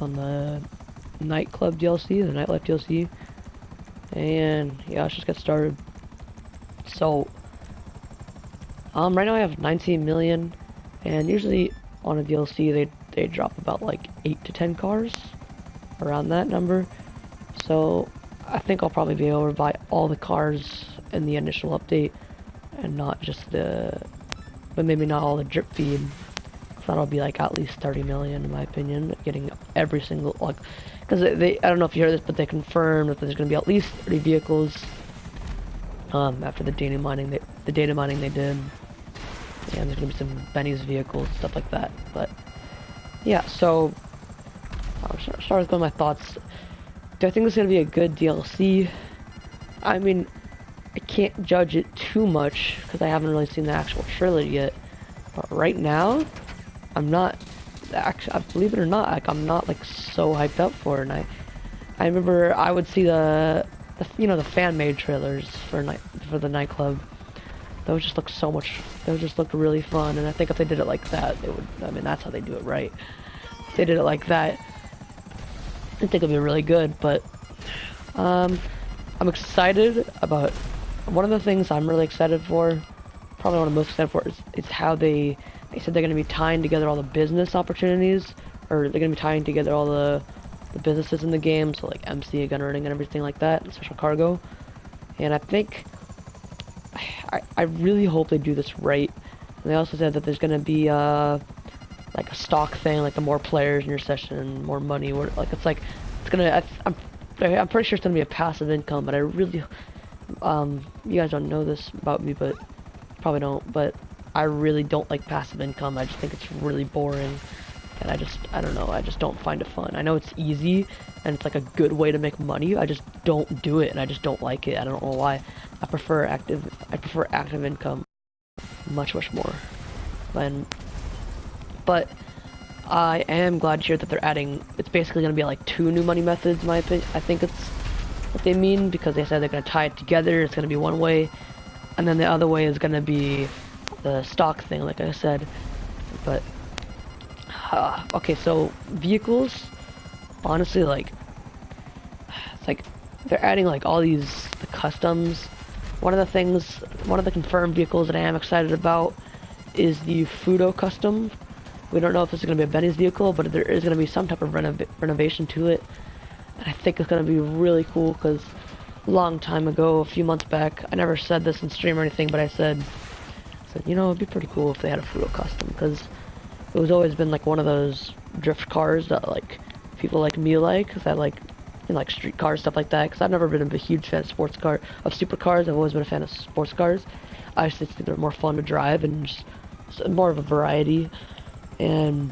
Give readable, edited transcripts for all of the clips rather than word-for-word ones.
thoughts on the Nightlife DLC, and yeah, let's just get started. So, right now I have 19 million, and usually on a DLC they drop about like 8 to 10 cars, around that number. So I think I'll probably be able to buy all the cars in the initial update, and not just but maybe not all the drip feed. That'll be like at least 30 million in my opinion, getting every single, like, because I don't know if you heard this, but they confirmed that there's going to be at least 30 vehicles after the data mining they did, and there's going to be some Benny's vehicles, stuff like that. But yeah, so I'll start with my thoughts. Do I think it's going to be a good DLC? I mean, I can't judge it too much because I haven't really seen the actual trailer yet, but right now I'm not, actually, believe it or not, like, I'm not like so hyped up for it. And I remember I would see the the fan-made trailers for the nightclub. Those just look those just look really fun, and I think if they did it like that, they would, I mean, that's how they do it, right? If they did it like that, I think it'd be really good. But I'm excited about, one of the things I'm really excited for, probably one of the most excited for, is how they said they're going to be tying together all the business opportunities, or they're going to be tying together all the businesses in the game, so like MC, gun running, and everything like that, and special cargo. And I think, I really hope they do this right. And they also said that there's going to be like a stock thing, like the more players in your session, more money, or like it's gonna, I'm pretty sure it's gonna be a passive income. But I really, you guys don't know this about me, but probably don't, but I really don't like passive income. I just think it's really boring, and I don't know, I just don't find it fun. I know it's easy and it's like a good way to make money. I just don't do it, and I just don't like it. I don't know why. I prefer active income much more. But I am glad to hear that they're adding, it's basically going to be like 2 new money methods in my opinion. I think it's what they mean, because they said they're going to tie it together. It's going to be one way, and then the other way is going to be the stock thing, like I said. But okay, so vehicles, honestly, like, it's like they're adding like all the customs. One of the confirmed vehicles that I am excited about is the Fudo custom. We don't know if this is going to be a Benny's vehicle, but there is going to be some type of renovation to it. And I think it's going to be really cool, because a long time ago, a few months back, I never said this in stream or anything, but I said, you know, it'd be pretty cool if they had a Fudo custom, because it was always been like one of those drift cars that like people like me like, because I like, you know, like street cars, stuff like that, because I've never been a huge fan of supercars. I've always been a fan of sports cars. I just think they're more fun to drive, and just more of a variety. And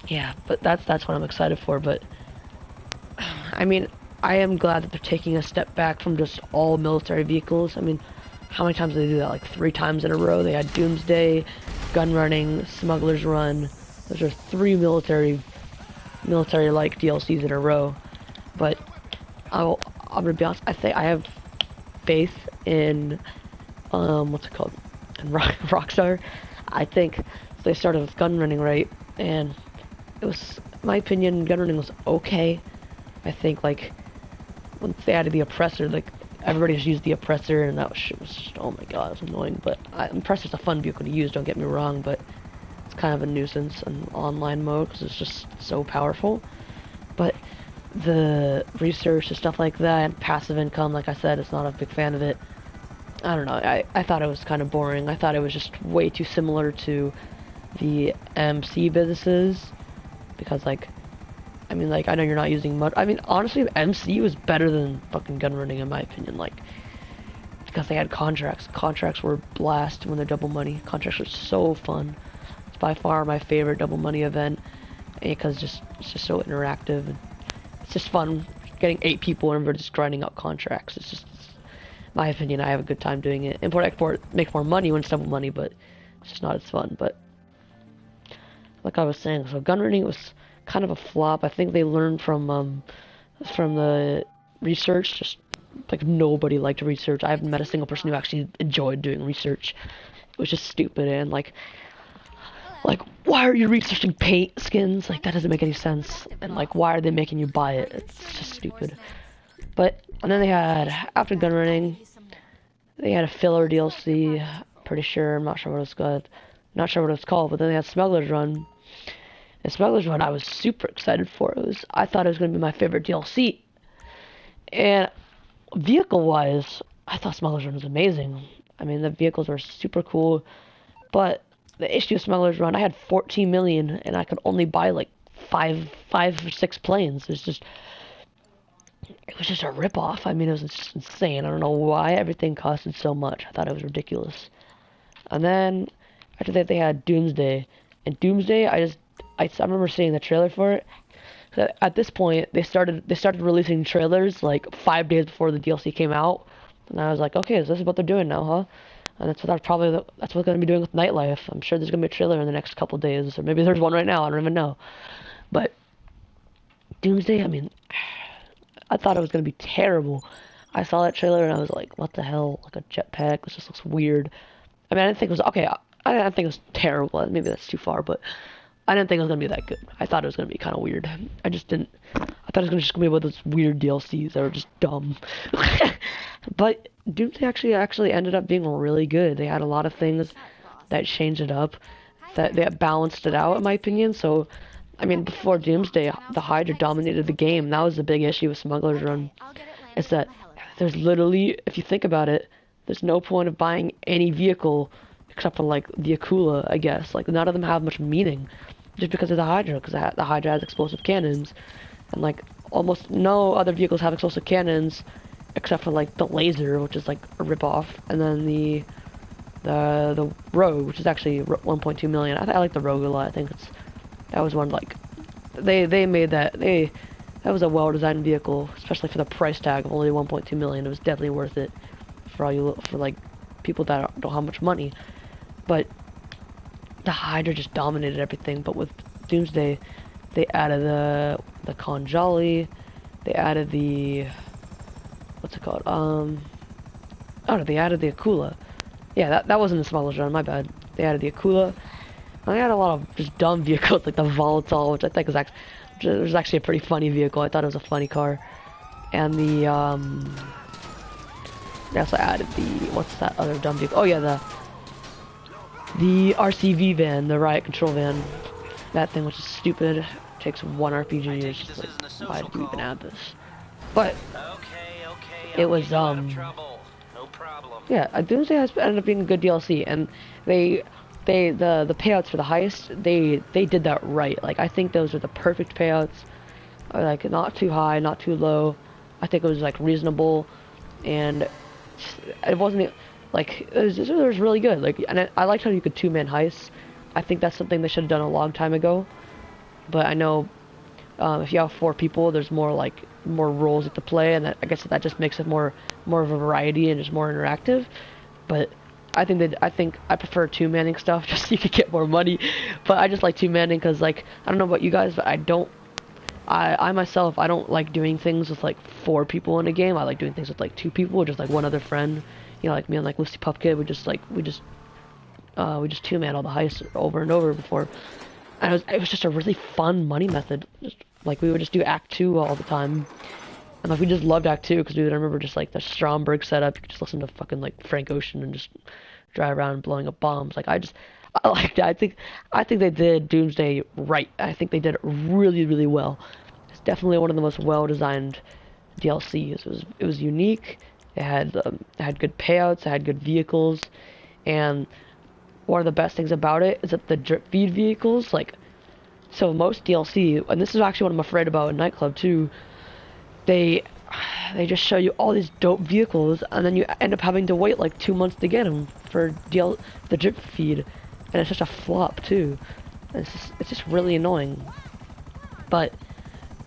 yeah, but that's what I'm excited for. But I mean, I am glad that they're taking a step back from just all military vehicles. I mean, how many times did they do that? Like 3 times in a row. They had Doomsday, Gun Running, Smuggler's Run. Those are 3 military like DLCs in a row. But I'm gonna be honest, I think I have faith in what's it called? In Rockstar. I think they started with gun running, right? And it was, in my opinion, gun running was okay. I think like once they added the oppressor, like everybody just used the oppressor, and that was just, oh my god, it was annoying. But oppressor's a fun vehicle to use, don't get me wrong, but it's kind of a nuisance in online mode because it's just so powerful. But the research and stuff like that, and passive income, like I said, it's not a big fan of it. I don't know, I thought it was kind of boring. I thought it was just way too similar to the MC businesses, because like, I mean, like, I know you're not using much. I mean, honestly, MC was better than fucking gun running in my opinion, like, because they had contracts. Contracts were a blast when they're double money. Contracts were so fun. It's by far my favorite double money event, because it's just so interactive, and it's just fun getting 8 people and we're just grinding out contracts. It's just, in my opinion, I have a good time doing it. Import export makes more money when it's double money, but it's just not as fun. But like I was saying, so gun running was kind of a flop. I think they learned from the research. Just like nobody liked research. I haven't met a single person who actually enjoyed doing research. It was just stupid, and like Like, why are you researching paint skins? Like, that doesn't make any sense. And like, why are they making you buy it? It's just stupid. But, and then they had, after gun running, they had a filler DLC, pretty sure, I'm not sure what it's called. Not sure what it's called, but then they had Smuggler's Run. And Smuggler's Run I was super excited for. I thought it was gonna be my favorite DLC. And vehicle-wise, I thought Smuggler's Run was amazing. I mean, the vehicles were super cool, but the issue of Smuggler's Run, I had 14 million, and I could only buy like five or six planes. It was just a rip-off. I mean, it was just insane. I don't know why everything costed so much. I thought it was ridiculous. And then after that, they had Doomsday, and Doomsday, I remember seeing the trailer for it. At this point, they started releasing trailers like 5 days before the DLC came out, and I was like, okay, so this is what they're doing now, huh? And that's what that's what they're gonna be doing with Nightlife. I'm sure there's gonna be a trailer in the next couple days, or maybe there's one right now. I don't even know. But Doomsday, I mean, I thought it was gonna be terrible. I saw that trailer and I was like, what the hell? Like a jetpack? This just looks weird. I mean, I didn't think it was okay. I didn't think it was terrible. Maybe that's too far, but I didn't think it was gonna be that good. I thought it was gonna be kind of weird. I just didn't. I thought it was just gonna be one of those weird DLCs that were just dumb. But Doomsday actually ended up being really good. They had a lot of things that changed it up, that balanced it out, in my opinion. So, I mean, before Doomsday, the Hydra dominated the game. That was the big issue with Smuggler's Run. Is that there's literally, if you think about it, there's no point of buying any vehicle except for like the Akula, I guess. Like none of them have much meaning, just because of the Hydra, because the Hydra has explosive cannons, and like almost no other vehicles have explosive cannons, except for like the laser, which is like a ripoff, and then the Rogue, which is actually 1.2 million. I like the Rogue a lot. I think that was one like they made that that was a well-designed vehicle, especially for the price tag of only 1.2 million. It was definitely worth it for like people that don't have much money. But the Hydra just dominated everything. But with Doomsday, they added the Conjali, they added the what's it called? Oh no, they added the Akula. Yeah, that wasn't the Smuggler's Run, my bad. They added the Akula. And they had a lot of just dumb vehicles like the Volatile, which I think was actually a pretty funny vehicle. I thought it was a funny car. And they also added what's that other dumb vehicle? Oh yeah, the RCV van, the Riot Control van. That thing, which is stupid, takes 1 RPG. It's just like, why did we even add this? But it was yeah, Doomsday has ended up being a good DLC, and the payouts for the heist, they did that right. Like I think those are the perfect payouts. Like not too high, not too low. I think it was like reasonable, and it wasn't like it was really good. Like, and I liked how you could 2-man heists. I think that's something they should have done a long time ago. But I know if you have 4 people, there's more roles to play, and I guess that just makes it more of a variety and just more interactive. But I think I prefer 2-manning stuff just so you could get more money. But I just like 2-manning because like I don't know about you guys, but I myself, I don't like doing things with like 4 people in a game. I like doing things with like 2 people, or just like one other friend. You know, like me and like Lucy Pupkid, we just 2-man all the heists over and over before. And it was just a really fun money method. Just, like we would just do Act 2 all the time. And like we just loved Act 2 because I remember just like the Stromberg setup. You could just listen to fucking like Frank Ocean and just drive around blowing up bombs. Like I liked it. I think they did Doomsday right. I think they did it really, really well. It's definitely one of the most well-designed DLCs. It was unique. It had good payouts. It had good vehicles, and one of the best things about it is that the drip feed vehicles, like, so most DLC, and this is actually what I'm afraid about in Nightclub too. They just show you all these dope vehicles, and then you end up having to wait like 2 months to get them for the drip feed. And it's just a flop too. It's just really annoying. But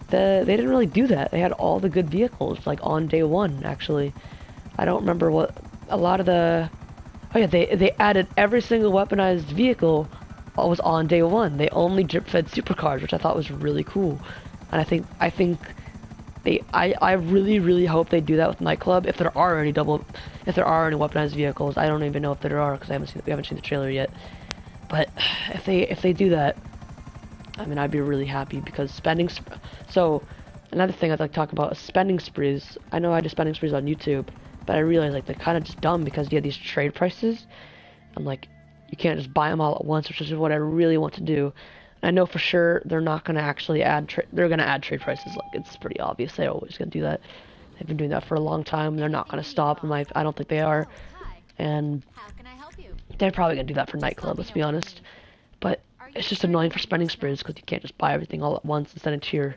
they didn't really do that. They had all the good vehicles like on day 1. Actually, I don't remember what a lot of the. Oh yeah, they added every single weaponized vehicle was on day 1. They only drip fed supercars, which I thought was really cool. And I think I really hope they do that with Nightclub. If there are any weaponized vehicles, I don't even know if there are because we haven't seen the trailer yet. But if they do that, I mean, I'd be really happy because so another thing I'd like to talk about is spending sprees. I know I do spending sprees on YouTube, but I realize like they're kind of just dumb because you have these trade prices. I'm like, you can't just buy them all at once, which is what I really want to do. And I know for sure they're not going to actually they're going to add trade prices. Like, it's pretty obvious. They're always going to do that. They've been doing that for a long time. They're not going to stop. And I don't think they are. And they're probably going to do that for Nightclub, let's be honest. But it's just annoying for spending sprees because you can't just buy everything all at once and send it to your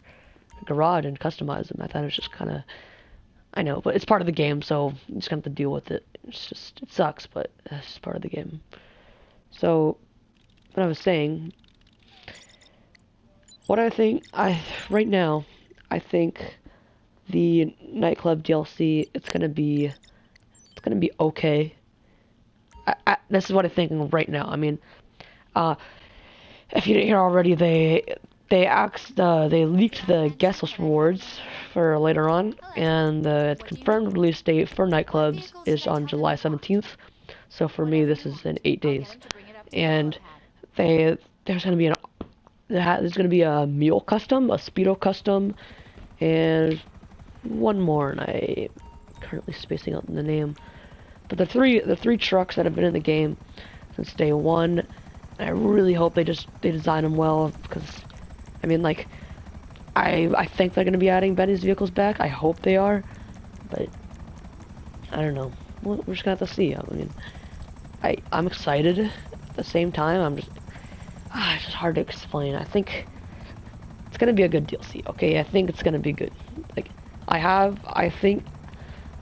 garage and customize them. I thought it was just kind of, I know, but it's part of the game, so you just have to deal with it. It's just, it sucks, but it's just part of the game. So, what I was saying, right now, I think the Nightclub DLC, it's gonna be okay. This is what I'm thinking right now. I mean, if you didn't hear already, they leaked the guest list rewards for later on, and the confirmed release date for Nightclubs is on July 17th. So for me, this is in 8 days, and there's gonna be a mule custom, a speedo custom, and one more, and I currently spacing out the name. But the three trucks that have been in the game since day one, and I really hope they design them well, because I mean, like, I think they're gonna be adding Benny's vehicles back. I hope they are, but I don't know. We're just gonna have to see. I mean, I'm excited at the same time. It's just hard to explain. I think it's gonna be a good DLC. Okay, I think it's gonna be good. Like, I think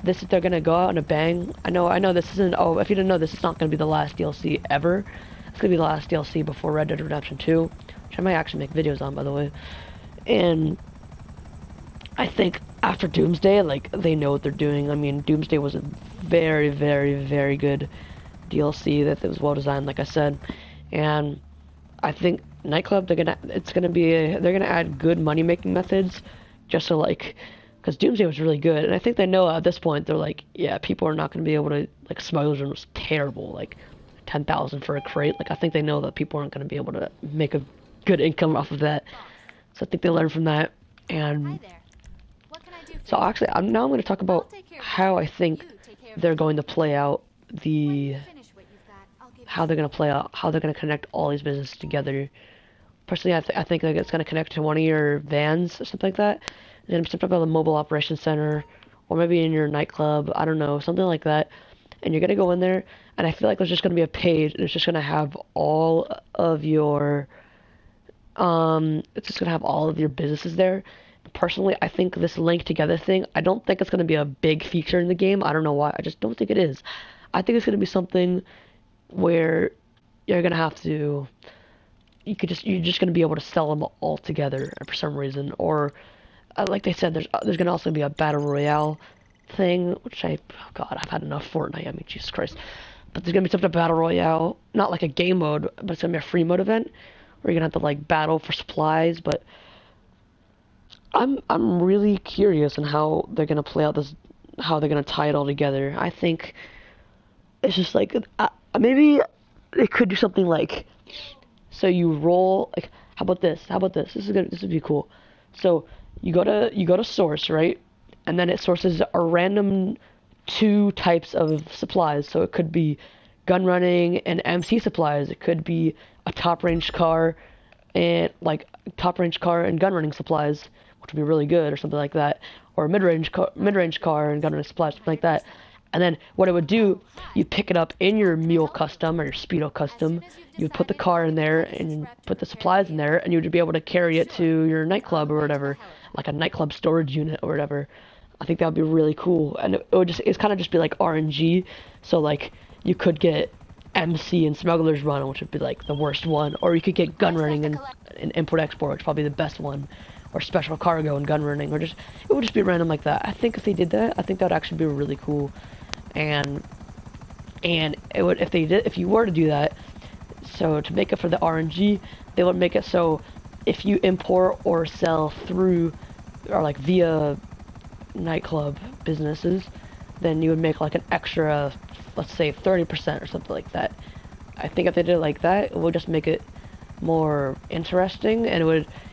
they're gonna go out in a bang. I know this isn't, oh, if you didn't know, this is not gonna be the last DLC ever. It's gonna be the last DLC before Red Dead Redemption 2, which I might actually make videos on, by the way. And I think after Doomsday, like, they know what they're doing. I mean, Doomsday was a very, very, very good DLC that was well designed, like I said. And I think Nightclub, they're gonna add good money making methods, just so, like, because Doomsday was really good, and I think they know at this point, they're like, yeah, people are not going to be able to, like, Smugglers was terrible, like, 10,000 for a crate. Like, I think they know that people aren't going to be able to make a good income off of that. So I think they learned from that. And so actually, I'm going to talk about how I think they're going to play out how they're going to connect all these businesses together. Personally, I think like it's going to connect to one of your vans or something like that. And then something about the mobile operations center, or maybe in your nightclub, I don't know, something like that. And you're going to go in there, and I feel like there's just going to be a page, and it's just going to have all of your, businesses there. Personally, I think this link together thing, I don't think it's going to be a big feature in the game. I don't know why, I just don't think it is. I think it's going to be something where you're going to have to, you're just going to be able to sell them all together for some reason, or like they said, there's gonna also be a battle royale thing, which oh god, I've had enough Fortnite. I mean, Jesus Christ. But there's gonna be something about battle royale, not like a game mode, but it's gonna be a free mode event where you're gonna have to like battle for supplies. But I'm really curious on how they're gonna play out this, how they're gonna tie it all together. I think it's just like maybe they could do something like, so you roll, like, how about this? This is good. This would be cool. So you go to source, right? And then it sources a random 2 types of supplies. So it could be gun running and MC supplies. It could be a top range car and gun running supplies, which would be really good, or something like that. Or a mid range car and gun running supplies, something like that. And then what it would do, you pick it up in your mule custom or your speedo custom. You would put the car in there and put the supplies in there, and you would be able to carry it to your nightclub or whatever, like a nightclub storage unit or whatever. I think that would be really cool, and it's kind of just be like RNG. So like you could get MC and Smuggler's Run, which would be like the worst one, or you could get gun running and import export, which is probably the best one, or special cargo and gun running, or it would just be random like that. I think if they did that, I think that would actually be really cool. And it would, if you were to do that, so to make it for the RNG, they would make it so if you import or sell through, or like via nightclub businesses, then you would make like an extra, let's say 30% or something like that. I think if they did it like that, it would just make it more interesting, and it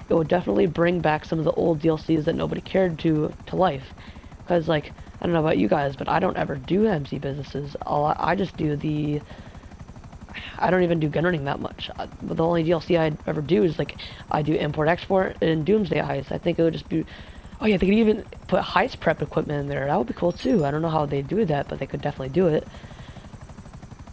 would definitely bring back some of the old DLCs that nobody cared to life. Because like I don't know about you guys, but I don't ever do MC businesses. I just do the I don't even do gun running that much. The only DLC I ever do is like I do import export and Doomsday heist. I think it would just be oh yeah, they could even put heist prep equipment in there. That would be cool too. I don't know how they do that, but they could definitely do it.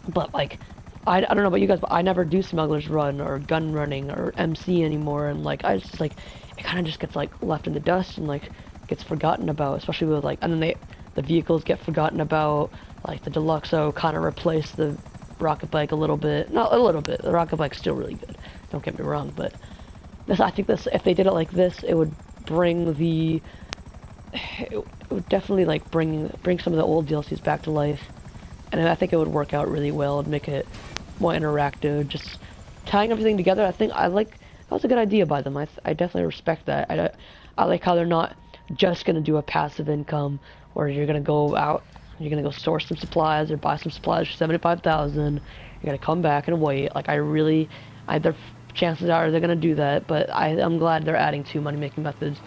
But like I don't know about you guys, but I never do Smuggler's Run or gun running or MC anymore, and like I just like it kind of just gets like left in the dust and like gets forgotten about, especially with like and then the vehicles get forgotten about. Like the Deluxo kind of replaced the rocket bike a little bit, not a little bit. The rocket bike's still really good. Don't get me wrong, but I think this if they did it like this, it would bring it would definitely like bring some of the old DLCs back to life, and I think it would work out really well and make it more interactive, just tying everything together. I think that was a good idea by them. I definitely respect that. I like how they're not just gonna do a passive income where you're gonna go out, you're gonna go source some supplies or buy some supplies for 75,000. You're gonna come back and wait. Like their chances are they're gonna do that, but I'm glad they're adding 2 money-making methods,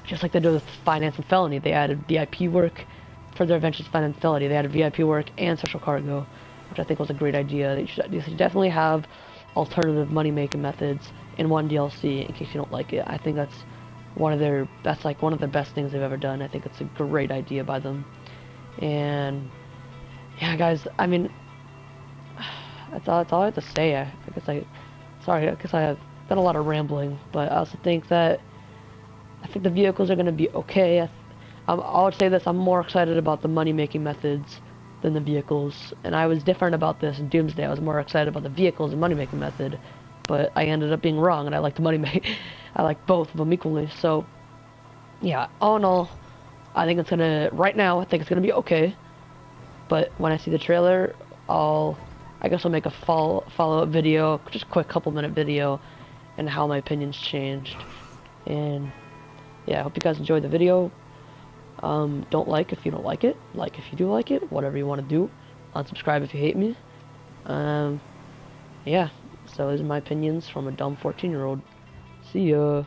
just like they do with finance and felony. They added VIP work for their adventures finance and felony. They added VIP work and special cargo, which I think was a great idea. They should definitely have alternative money-making methods in one DLC in case you don't like it. I think that's one of the best things they've ever done. I think it's a great idea by them. And yeah, guys, I mean, that's all I have to say. I guess I have done a lot of rambling, but I also think that I think the vehicles are going to be okay. I would say this: I'm more excited about the money-making methods than the vehicles, and I was different about this in Doomsday. I was more excited about the vehicles and money-making method, but I ended up being wrong, and I like the I like both of them equally. So yeah, all in all, I think right now I think it's gonna be okay, but when I see the trailer, I guess I'll make a follow-up video, just a quick couple-minute video, and how my opinions changed. And yeah, I hope you guys enjoyed the video. Don't like if you don't like it. Like if you do like it. Whatever you want to do. Unsubscribe if you hate me. Yeah. So those are my opinions from a dumb 14-year-old. See ya.